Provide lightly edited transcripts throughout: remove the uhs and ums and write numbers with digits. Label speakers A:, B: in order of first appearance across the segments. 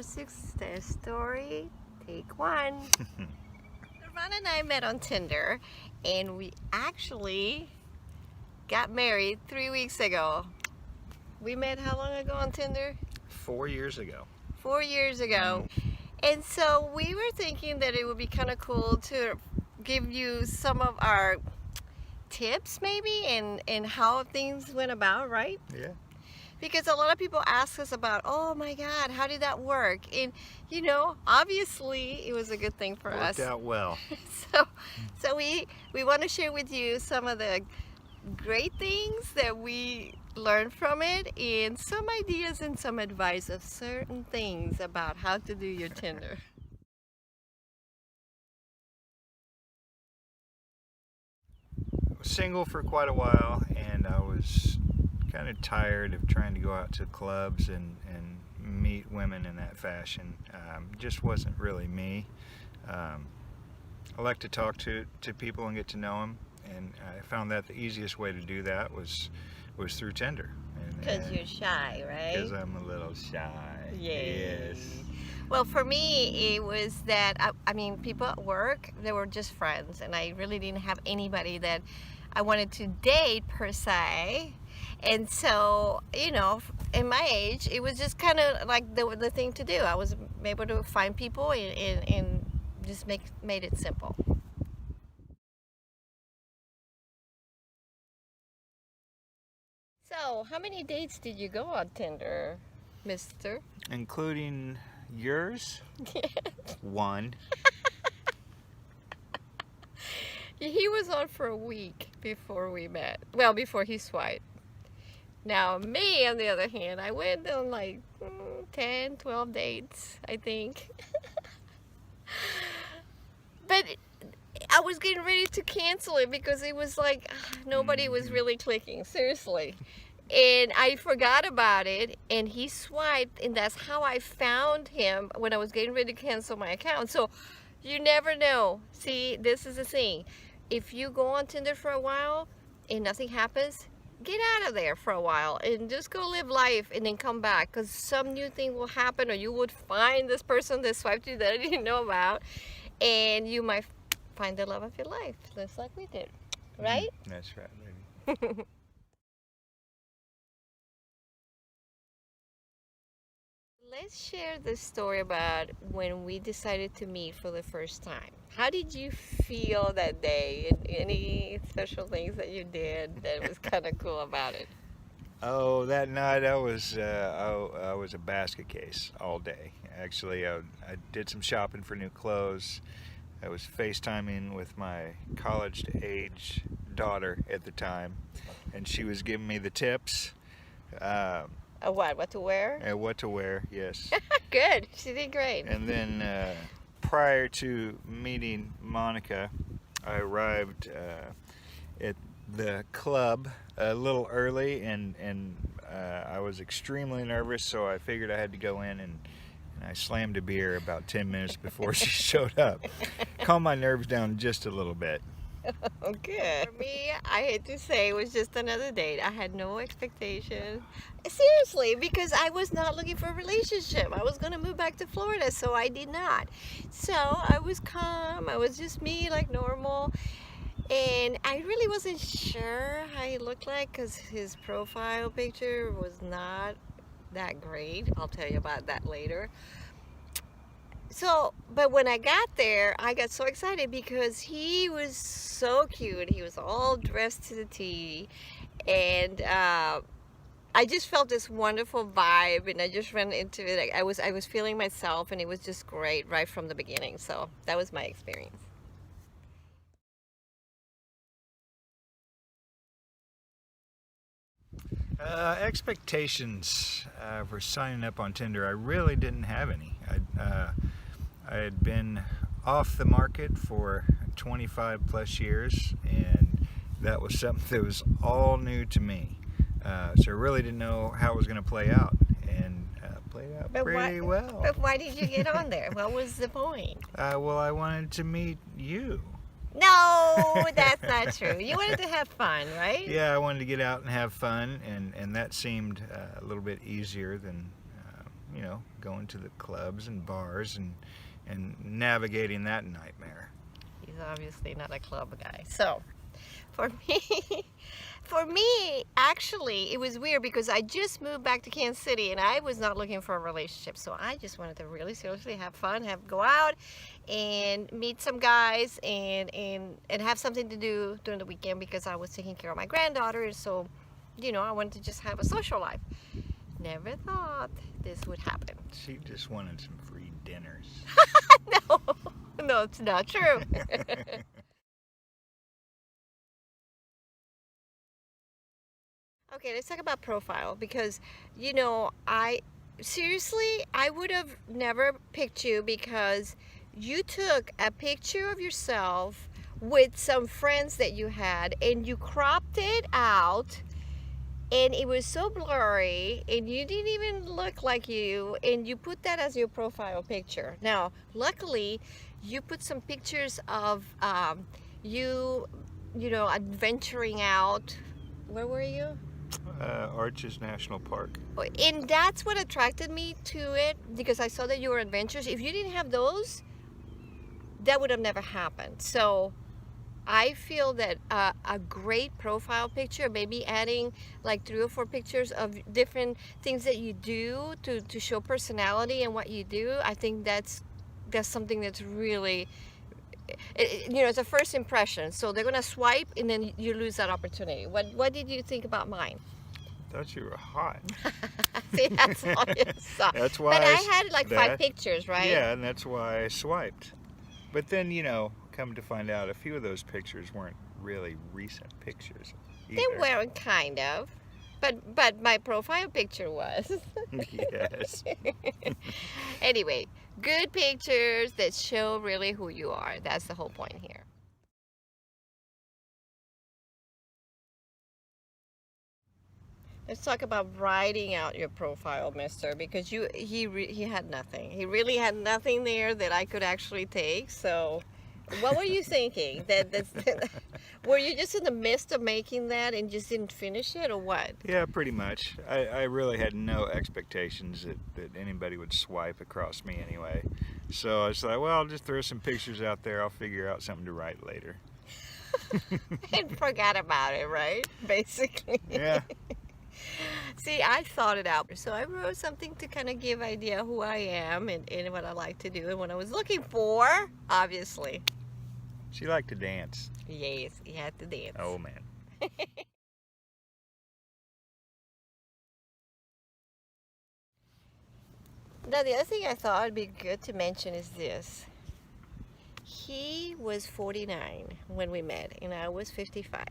A: Success story, take one. Ron and I met on Tinder, and we actually got married 3 weeks ago. We met how long ago on Tinder?
B: 4 years ago.
A: 4 years ago. And so we were thinking that it would be kind of cool to give you some of our tips maybe and how things went about, right?
B: Yeah.
A: Because a lot of people ask us about, oh my God, how did that work? And you know, obviously it was a good thing for us.
B: Worked out well.
A: So we want to share with you some of the great things that we learned from it and some ideas and some advice of certain things about how to do your Tinder.
B: I was single for quite a while, and I was kind of tired of trying to go out to clubs and meet women in that fashion. Just wasn't really me. I like to talk to people and get to know them, and I found that the easiest way to do that was through Tinder.
A: Because you're shy, right?
B: Because I'm a little shy.
A: Yay.
B: Yes.
A: Well, for me, it was that, I mean, people at work, they were just friends, and I really didn't have anybody that I wanted to date per se. And so, you know, in my age, it was just kind of like the thing to do. I was able to find people and just made it simple. So, how many dates did you go on Tinder, mister?
B: Including yours? One.
A: He was on for a week before we met. Well, before he swiped. Now, me, on the other hand, I went on like 10, 12 dates, I think. But I was getting ready to cancel it because it was like nobody was really clicking, seriously. And I forgot about it, and he swiped, and that's how I found him when I was getting ready to cancel my account. So you never know. See, this is the thing. If you go on Tinder for a while and nothing happens, get out of there for a while and just go live life and then come back, because some new thing will happen, or you would find this person that swiped you that I didn't know about, and you might find the love of your life, just like we did, right?
B: That's right, baby.
A: Let's share the story about when we decided to meet for the first time. How did you feel that day? Any special things that you did that was kind of cool about it?
B: Oh, that night I was a basket case all day. Actually, I did some shopping for new clothes. I was FaceTiming with my college-age daughter at the time, and she was giving me the tips.
A: What to wear?
B: What to wear, yes.
A: Good, she did great.
B: And then prior to meeting Monica, I arrived at the club a little early, and I was extremely nervous, so I figured I had to go in, and I slammed a beer about 10 minutes before she showed up. Calm my nerves down just a little bit.
A: Oh, good. For me, I hate to say, it was just another date. I had no expectation. Seriously, because I was not looking for a relationship. I was going to move back to Florida, so I did not. So I was calm. I was just me, like normal. And I really wasn't sure how he looked like, because his profile picture was not that great. I'll tell you about that later. So, but when I got there, I got so excited because he was so cute. He was all dressed to the T, and I just felt this wonderful vibe, and I just ran into it. I was feeling myself, and it was just great right from the beginning. So that was my experience.
B: Expectations for signing up on Tinder, I really didn't have any. I had been off the market for 25 plus years, and that was something that was all new to me. So I really didn't know how it was going to play out, and played out pretty well.
A: But why did you get on there? What was the point?
B: Well, I wanted to meet you.
A: No, that's not true. You wanted to have fun, right?
B: Yeah, I wanted to get out and have fun, and that seemed a little bit easier than going to the clubs and bars and navigating that nightmare.
A: He's obviously not a club guy. So, for me, for me, actually, it was weird because I just moved back to Kansas City and I was not looking for a relationship. So I just wanted to really seriously have fun, go out and meet some guys and have something to do during the weekend because I was taking care of my granddaughter. And so, I wanted to just have a social life. Never thought this would happen.
B: She just wanted some free dinners.
A: No, it's not true. Okay, let's talk about profile because, I seriously, I would have never picked you because you took a picture of yourself with some friends that you had and you cropped it out and it was so blurry and you didn't even look like you and you put that as your profile picture. Now, luckily, you put some pictures of you, adventuring out. Where were you?
B: Arches National Park.
A: And that's what attracted me to it because I saw that you were adventurous. If you didn't have those, that would have never happened. So I feel that a great profile picture, maybe adding like 3 or 4 pictures of different things that you do to show personality and what you do, I think that's something that's really, it's a first impression. So they're gonna swipe and then you lose that opportunity. What did you think about mine?
B: Thought you were hot.
A: See, that's all you saw.
B: That's why.
A: But I had like 5 pictures, right?
B: Yeah, and that's why I swiped. But then, come to find out, a few of those pictures weren't really recent pictures either.
A: They weren't, kind of. But my profile picture was.
B: Yes.
A: Anyway, good pictures that show really who you are. That's the whole point here. Let's talk about writing out your profile, mister, because he had nothing. He really had nothing there that I could actually take. So, what were you thinking? Were you just in the midst of making that and just didn't finish it, or what?
B: Yeah, pretty much. I really had no expectations that anybody would swipe across me anyway. So I was like, well, I'll just throw some pictures out there. I'll figure out something to write later.
A: And forgot about it, right? Basically.
B: Yeah.
A: See, I thought it out. So I wrote something to kind of give idea who I am and what I like to do and what I was looking for, obviously.
B: She liked to dance.
A: Yes, he had to dance.
B: Oh, man.
A: Now, the other thing I thought would be good to mention is this. He was 49 when we met, and I was 55.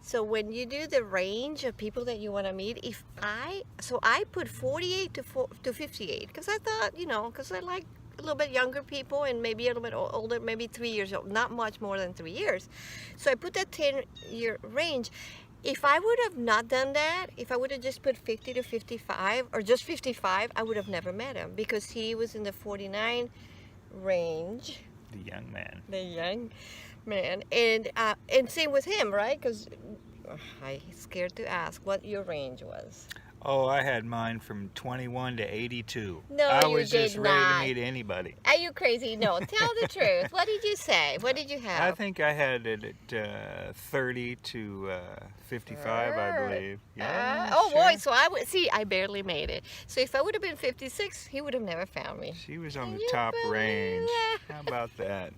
A: So when you do the range of people that you want to meet, I put 48 to 58 because I thought, because I like a little bit younger people and maybe a little bit older, maybe 3 years old, not much more than 3 years. So I put that 10-year range. If I would have not done that, if I would have just put 50 to 55 or just 55, I would have never met him because he was in the 49 range.
B: The young man.
A: The young man. And same with him, right? Because I'm scared to ask what your range was.
B: Oh, I had mine from 21 to 82.
A: No,
B: I
A: you
B: was just
A: did
B: ready
A: not.
B: to meet anybody.
A: Are you crazy? No, tell the truth. What did you say? What did you have?
B: I think I had it at 30 to 55, I believe. Yeah.
A: Oh
B: sure.
A: boy, so I barely made it. So if I would have been 56, he would have never found me.
B: She was on
A: Can
B: the
A: you
B: top
A: believe
B: range.
A: that?
B: How about that?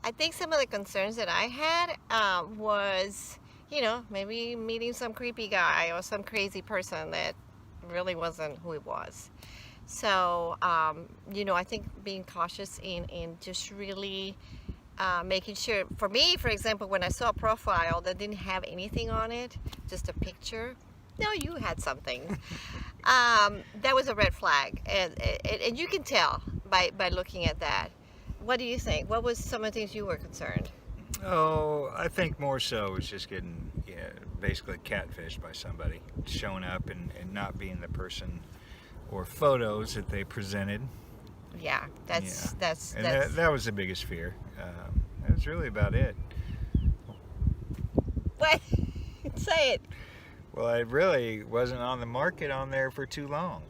A: I think some of the concerns that I had was, maybe meeting some creepy guy or some crazy person that really wasn't who it was. So, I think being cautious in just really making sure, for me, for example, when I saw a profile that didn't have anything on it, just a picture, no, you had something. That was a red flag. And you can tell by looking at that. What do you think? What was some of the things you were concerned?
B: Oh, I think more so was just getting basically catfished by somebody, showing up and not being the person or photos that they presented.
A: Yeah,
B: And that was the biggest fear. That was really about it.
A: What? Say it.
B: Well, I really wasn't on the market on there for too long.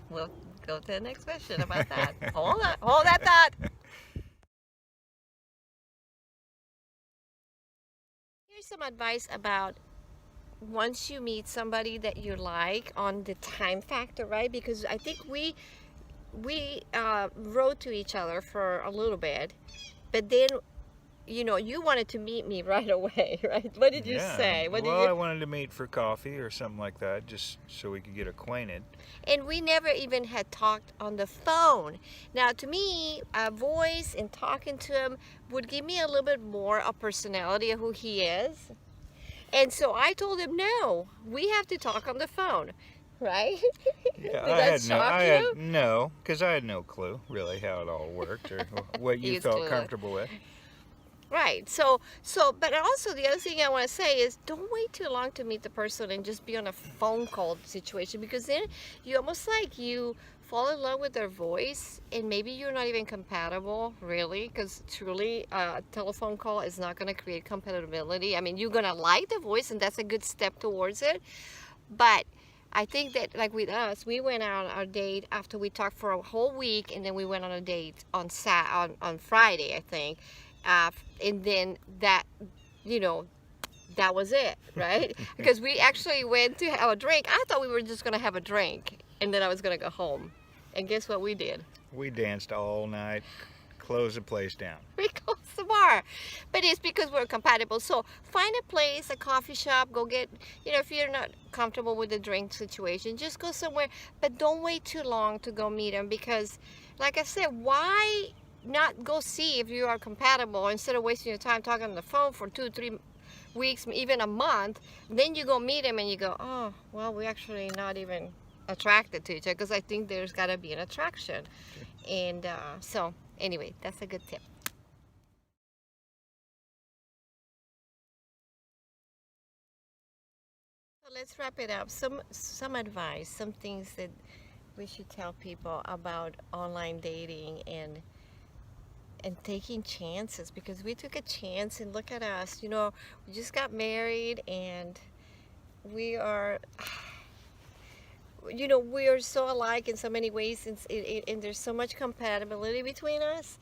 A: We'll go to the next question about that. Hold on. Hold that thought. Here's some advice about once you meet somebody that you like on the time factor, right? Because I think we wrote to each other for a little bit, but then you wanted to meet me right away, right? What did you say? What
B: Well,
A: did you?
B: I wanted to meet for coffee or something like that, just so we could get acquainted.
A: And we never even had talked on the phone. Now, to me, a voice and talking to him would give me a little bit more of personality of who he is. And so I told him, no, we have to talk on the phone, right?
B: Yeah,
A: Did that shock you?
B: No, because I had no clue really how it all worked or what you
A: He's
B: felt
A: clueless.
B: comfortable with.
A: Right. So, but also the other thing I want to say is don't wait too long to meet the person and just be on a phone call situation, because then you almost like you fall in love with their voice and maybe you're not even compatible, really, because truly a telephone call is not going to create compatibility. I mean, you're going to like the voice and that's a good step towards it. But I think that, like with us, we went out on our date after we talked for a whole week, and then we went on a date on on Friday, I think. And then that, that was it, right? Because we actually went to have a drink. I thought we were just going to have a drink, and then I was going to go home. And guess what we did?
B: We danced all night, closed the place down.
A: We closed the bar. But it's because we're compatible. So find a place, a coffee shop, go get, if you're not comfortable with the drink situation, just go somewhere. But don't wait too long to go meet them, because, like I said, why not go see if you are compatible instead of wasting your time talking on the phone for 2-3 weeks, even a month? Then you go meet him and you go, oh, well, we're actually not even attracted to each other, because I think there's got to be an attraction. And so anyway, that's a good tip. So let's wrap it up. Some advice, some things that we should tell people about online dating and taking chances, because we took a chance, and look at us, we just got married, and we are we are so alike in so many ways, and there's so much compatibility between us.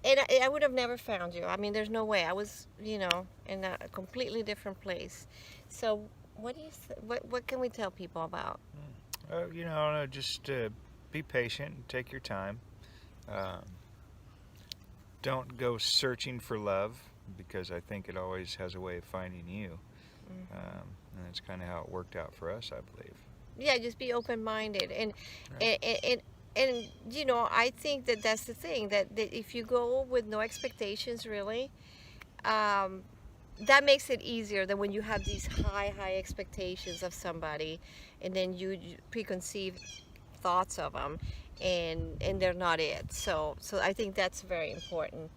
A: And I would have never found you. I mean, there's no way. I was, in a completely different place. So what do you what can we tell people about?
B: Just be patient and take your time. Don't go searching for love, because I think it always has a way of finding you. And that's kind of how it worked out for us, I believe.
A: Yeah, just be open-minded, and
B: Right.
A: and I think that that's the thing, that if you go with no expectations, really, that makes it easier than when you have these high expectations of somebody, and then you preconceived thoughts of them, and they're not it. So I think that's very important.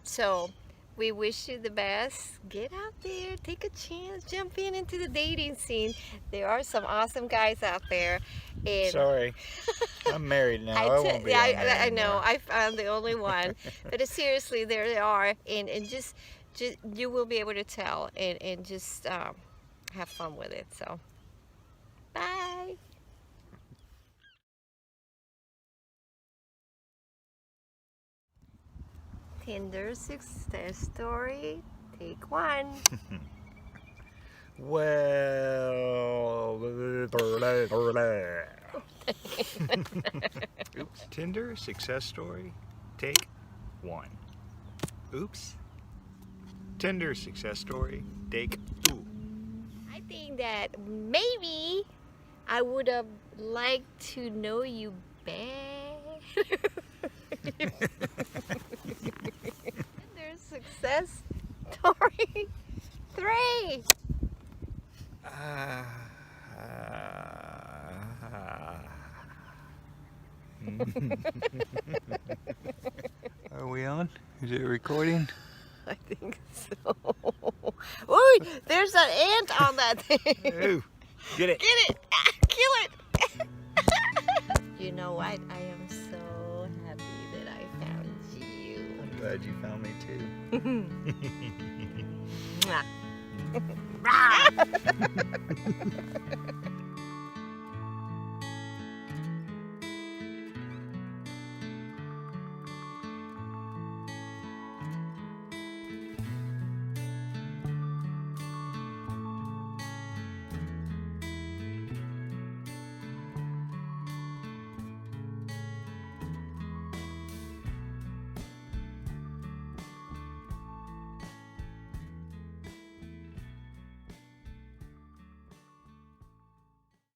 A: So we wish you the best. Get out there, take a chance, jump into the dating scene. There are some awesome guys out there. And
B: Sorry, I'm married now. I won't be on there
A: I know.
B: anymore.
A: I'm the only one. But seriously, there they are, and just you will be able to tell, and just have fun with it. So, bye. Tinder success story, take one.
B: Well, oops. Tinder success story, take one. Oops. Tinder success story, take two.
A: I think that maybe I would have liked to know you better. There's success story 3.
B: Are we on? Is it recording?
A: I think so. Ooh, there's an ant on that thing.
B: Ooh, get it.
A: Get it! Ah, kill it! You know what? I am so happy that I found you.
B: I'm glad you found me too.
A: Mwah.